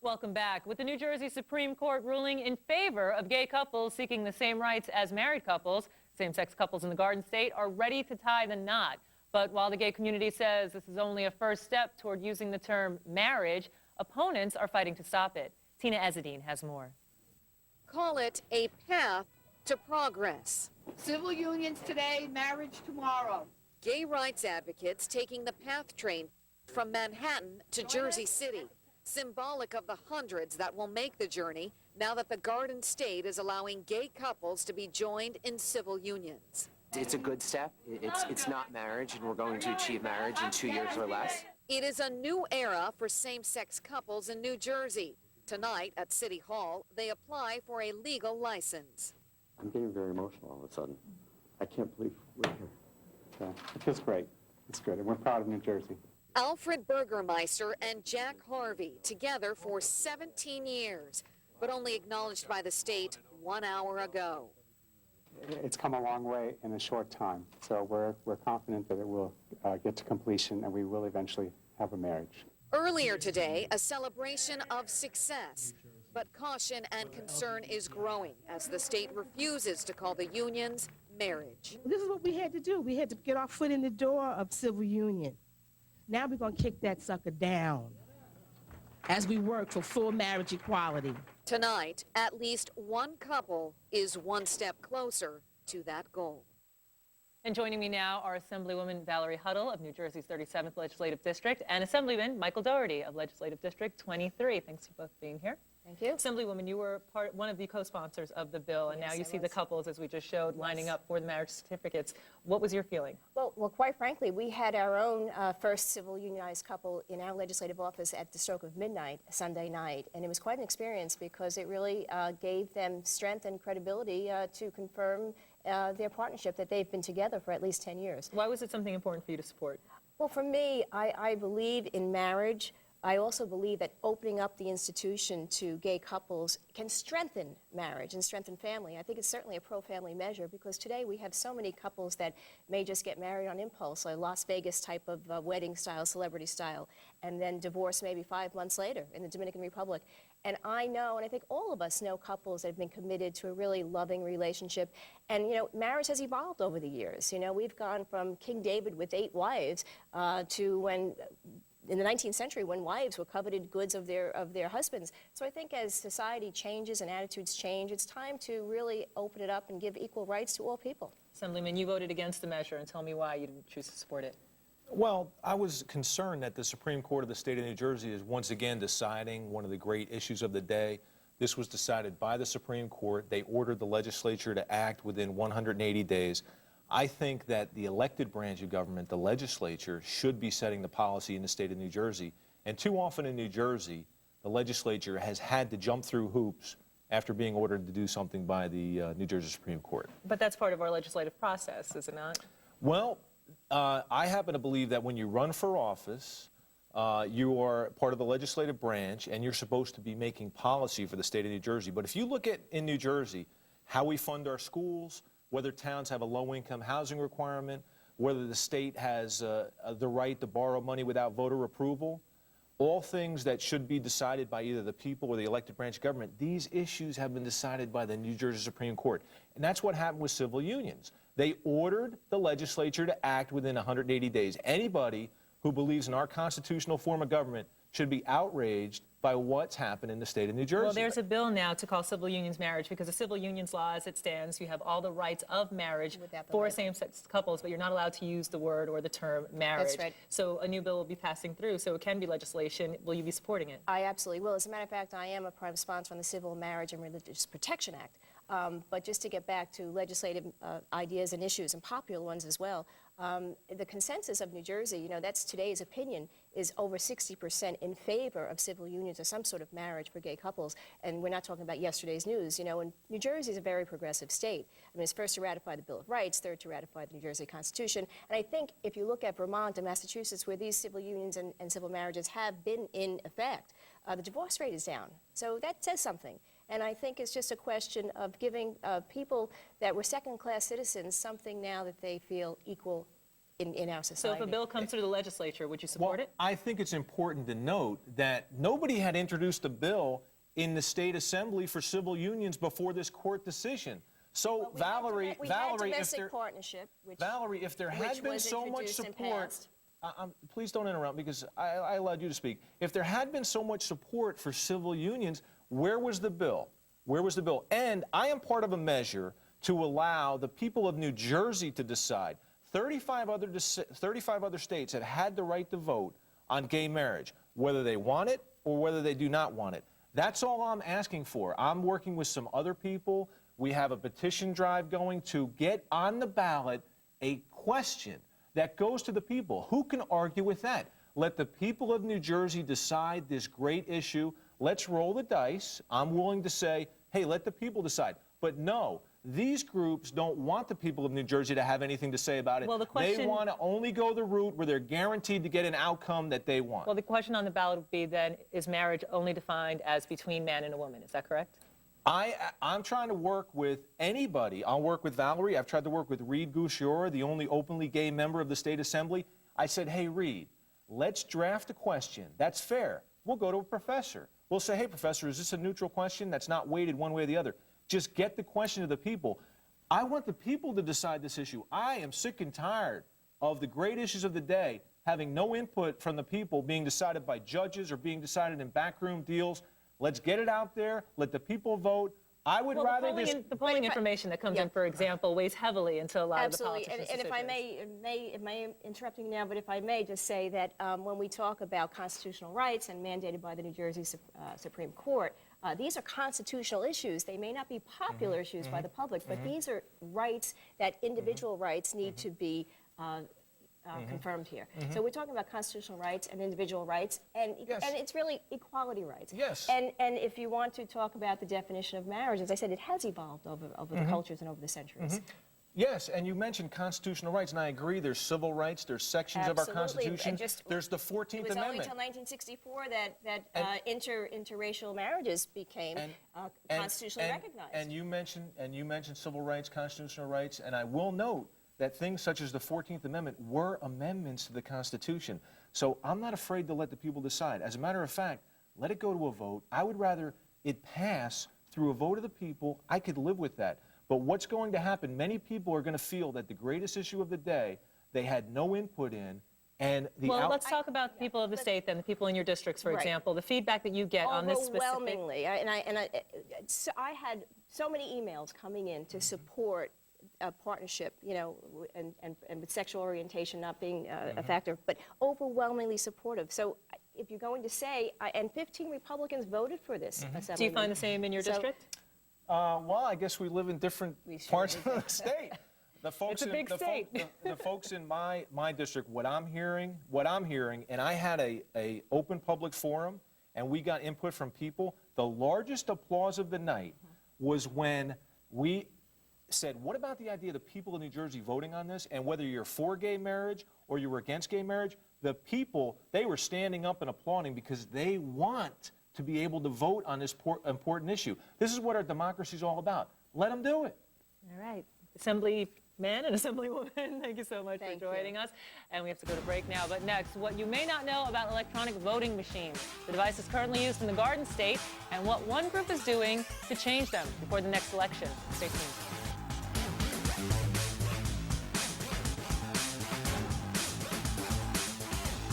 Welcome back. With the New Jersey Supreme Court ruling in favor of gay couples seeking the same rights as married couples, same-sex couples in the Garden State are ready to tie the knot. But while the gay community says this is only a first step toward using the term marriage, opponents are fighting to stop it. Tina Ezzedine has more. Call it a path to progress. Civil unions today, marriage tomorrow. Gay rights advocates taking the PATH train from Manhattan to Jersey City, symbolic of the hundreds that will make the journey now that the Garden State is allowing gay couples to be joined in civil unions. It's a good step. It's not marriage, and we're going to achieve marriage in 2 years or less. It is a new era for same-sex couples in New Jersey. Tonight at City Hall, they apply for a legal license. I'm getting very emotional all of a sudden. I can't believe we're here. So it feels great. It's good, and we're proud of New Jersey. Alfred Burgermeister and Jack Harvey together for 17 years, but only acknowledged by the state 1 hour ago. It's come a long way in a short time, so we're confident that it will get to completion and we will eventually have a marriage. Earlier today, a celebration of success, but caution and concern is growing as the state refuses to call the unions marriage. This is what we had to do. We had to get our foot in the door of civil union. Now we're going to kick that sucker down as we work for full marriage equality. Tonight, at least one couple is one step closer to that goal. And joining me now are Assemblywoman Valerie Huttle of New Jersey's 37th Legislative District and Assemblyman Michael Doherty of Legislative District 23. Thanks for both being here. Thank you. Assemblywoman, you were one of the co-sponsors of the bill, and Yes, now you I see the was. couples, as we just showed, lining up for the marriage certificates. What was your feeling? Well, quite frankly, we had our own first civil unionized couple in our legislative office at the stroke of midnight, Sunday night, and it was quite an experience because it really gave them strength and credibility to confirm their partnership that they've been together for at least 10 years. Why was it something important for you to support? Well, for me, I believe in marriage. I also believe that opening up the institution to gay couples can strengthen marriage and strengthen family. I think it's certainly a pro-family measure because today we have so many couples that may just get married on impulse, a Las Vegas type of wedding style, celebrity style, and then divorce maybe 5 months later in the Dominican Republic. And I know, and I think all of us know couples that have been committed to a really loving relationship. And, you know, marriage has evolved over the years. You know, we've gone from King David with 8 wives to when in the 19th century when wives were coveted goods of their husbands. So I think as society changes and attitudes change, it's time to really open it up and give equal rights to all people. Assemblyman, you voted against the measure, and tell me why you didn't choose to support it. Well, I was concerned that the Supreme Court of the state of New Jersey is once again deciding one of the great issues of the day. This was decided by the Supreme Court. They ordered the legislature to act within 180 days. I think that the elected branch of government, the legislature, should be setting the policy in the state of New Jersey. And too often in New Jersey, the legislature has had to jump through hoops after being ordered to do something by the New Jersey Supreme Court. But that's part of our legislative process, is it not? Well, I happen to believe that when you run for office, you are part of the legislative branch and you're supposed to be making policy for the state of New Jersey. But if you look at in New Jersey how we fund our schools, whether towns have a low-income housing requirement, whether the state has the right to borrow money without voter approval, all things that should be decided by either the people or the elected branch of government, these issues have been decided by the New Jersey Supreme Court. And that's what happened with civil unions. They ordered the legislature to act within 180 days. Anybody who believes in our constitutional form of government should be outraged by what's happened in the state of New Jersey. Well, there's a bill now to call civil unions marriage because the civil unions law as it stands, you have all the rights of marriage for same-sex couples, but you're not allowed to use the word or the term marriage. That's right. So a new bill will be passing through, so it can be legislation. Will you be supporting it? I absolutely will. As a matter of fact, I am a prime sponsor on the Civil Marriage and Religious Protection Act. But just to get back to legislative ideas and issues, and popular ones as well, the consensus of New Jersey, you know, that's today's opinion, is over 60% in favor of civil unions or some sort of marriage for gay couples. And we're not talking about yesterday's news. You know, and New Jersey is a very progressive state. I mean, it's first to ratify the Bill of Rights, third to ratify the New Jersey Constitution. And I think if you look at Vermont and Massachusetts, where these civil unions and civil marriages have been in effect, the divorce rate is down. So that says something. And I think it's just a question of giving people that were second-class citizens something now that they feel equal in our So society. if a bill comes through the legislature, would you support it? I think it's important to note that nobody had introduced a bill in the state assembly for civil unions before this court decision. So But we had Valerie, we had Valerie, if domestic there, partnership, which Valerie, if there had which been was so much introduced and support, passed. please don't interrupt because I allowed you to speak. If there had been so much support for civil unions, where was the bill? Where was the bill? And I am part of a measure to allow the people of New Jersey to decide. 35 other states have had the right to vote on gay marriage, whether they want it or whether they do not want it. That's all I'm asking for. I'm working with some other people. We have a petition drive going to get on the ballot a question that goes to the people. Who can argue with that? Let the people of New Jersey decide this great issue. Let's roll the dice. I'm willing to say, hey, let the people decide. But no, these groups don't want the people of New Jersey to have anything to say about it. Well, the They question- want to only go the route where they're guaranteed to get an outcome that they want. Well, the question on the ballot would be then, is marriage only defined as between man and a woman? Is that correct? I'm trying to work with anybody. I'll work with Valerie. I've tried to work with Reed Gusciora, the only openly gay member of the state assembly. I said, hey, Reed, let's draft a question. That's fair. We'll go to a professor. We'll say, hey, professor, is this a neutral question that's not weighted one way or the other? Just get the question to the people. I want the people to decide this issue. I am sick and tired of the great issues of the day having no input from the people, being decided by judges or being decided in backroom deals. Let's get it out there. Let the people vote. I would Well, rather the polling information that comes in, for example, weighs heavily into a lot Absolutely. of the politicians' And if I decisions. may interrupt you now, but if I may just say that when we talk about constitutional rights and mandated by the New Jersey Supreme Court, these are constitutional issues. They may not be popular issues by the public, but these are rights that individual rights need to be confirmed here. So we're talking about constitutional rights and individual rights, and it's really equality rights. Yes. And if you want to talk about the definition of marriage, as I said, it has evolved over the cultures and over the centuries. Yes, and you mentioned constitutional rights, and I agree. There's civil rights. There's sections of our Absolutely. Constitution. Just- There's the 14th It was only Amendment. until 1964 that interracial marriages became constitutionally recognized. And you mentioned civil rights, constitutional rights, and I will note that things such as the 14th Amendment were amendments to the Constitution. So I'm not afraid to let the people decide. As a matter of fact, let it go to a vote. I would rather it pass through a vote of the people. I could live with that. But what's going to happen, many people are going to feel that the greatest issue of the day, they had no input in, and the Well, let's talk about the people of the state then, the people in your districts, for Right. example, the feedback that you get on this specific... Overwhelmingly, so I had so many emails coming in to support a partnership, you know, and with sexual orientation not being a factor, but overwhelmingly supportive. So if you're going to say, and 15 Republicans voted for this assemblyman. Do you find the same in your So- district? Well, I guess we live in different parts of the state. The folks It's a big state. The folks in my district, what I'm hearing, and I had a open public forum, and we got input from people. The largest applause of the night was when we said, what about the idea of the people of New Jersey voting on this? And whether you're for gay marriage or you were against gay marriage, the people, they were standing up and applauding because they want to be able to vote on this important issue. This is what our democracy is all about. Let them do it. All right. Assemblyman and Assemblywoman, thank you so much Thank for joining us. And we have to go to break now. But next, what you may not know about electronic voting machines. The device is currently used in the Garden State, and what one group is doing to change them before the next election. Stay tuned.